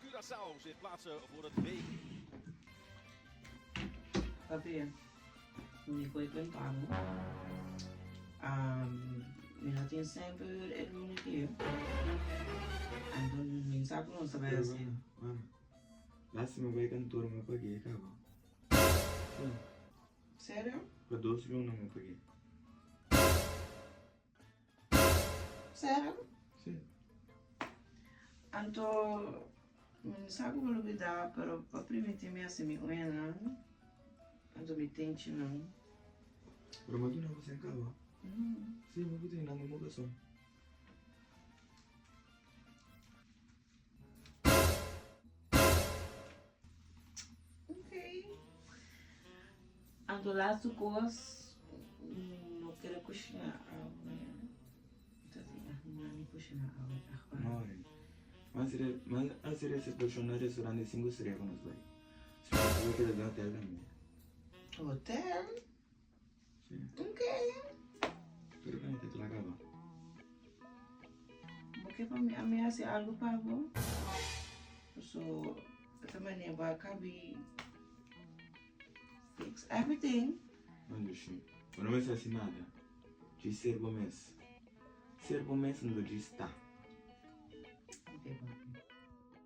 Curaçao zich plaatsen voor het WK. Papi, hindi ko ikwentamo. Minatin sempre el municipio. Andun minsan ko sa bayan siya. Laatst me vai cantor me paguei, acaba. Sério? Para 12 não me paguei. Sério? Sim. Anto, minsan ko malubida, pero pa primitim assim mi uena. Anto mi tente não. Pero magi na você acaba. Sim, me botei na minha coração. Anto lá tu cos, não quero cozinhar algo, né? Então assim, não cozinhar algo. Não, mas a ser esse personagem restaurante 5 estrelas nos vai. Se você quer dar hotel também. Hotel? Sim. Ok. Pero que não te acaba. Porque para mim ameaça algo pago. So, também vai caber fix everything. Não, Juxi. Eu não me sei assim nada. De ser bom mês. Ser bom mês não diz tá. Ok, bom.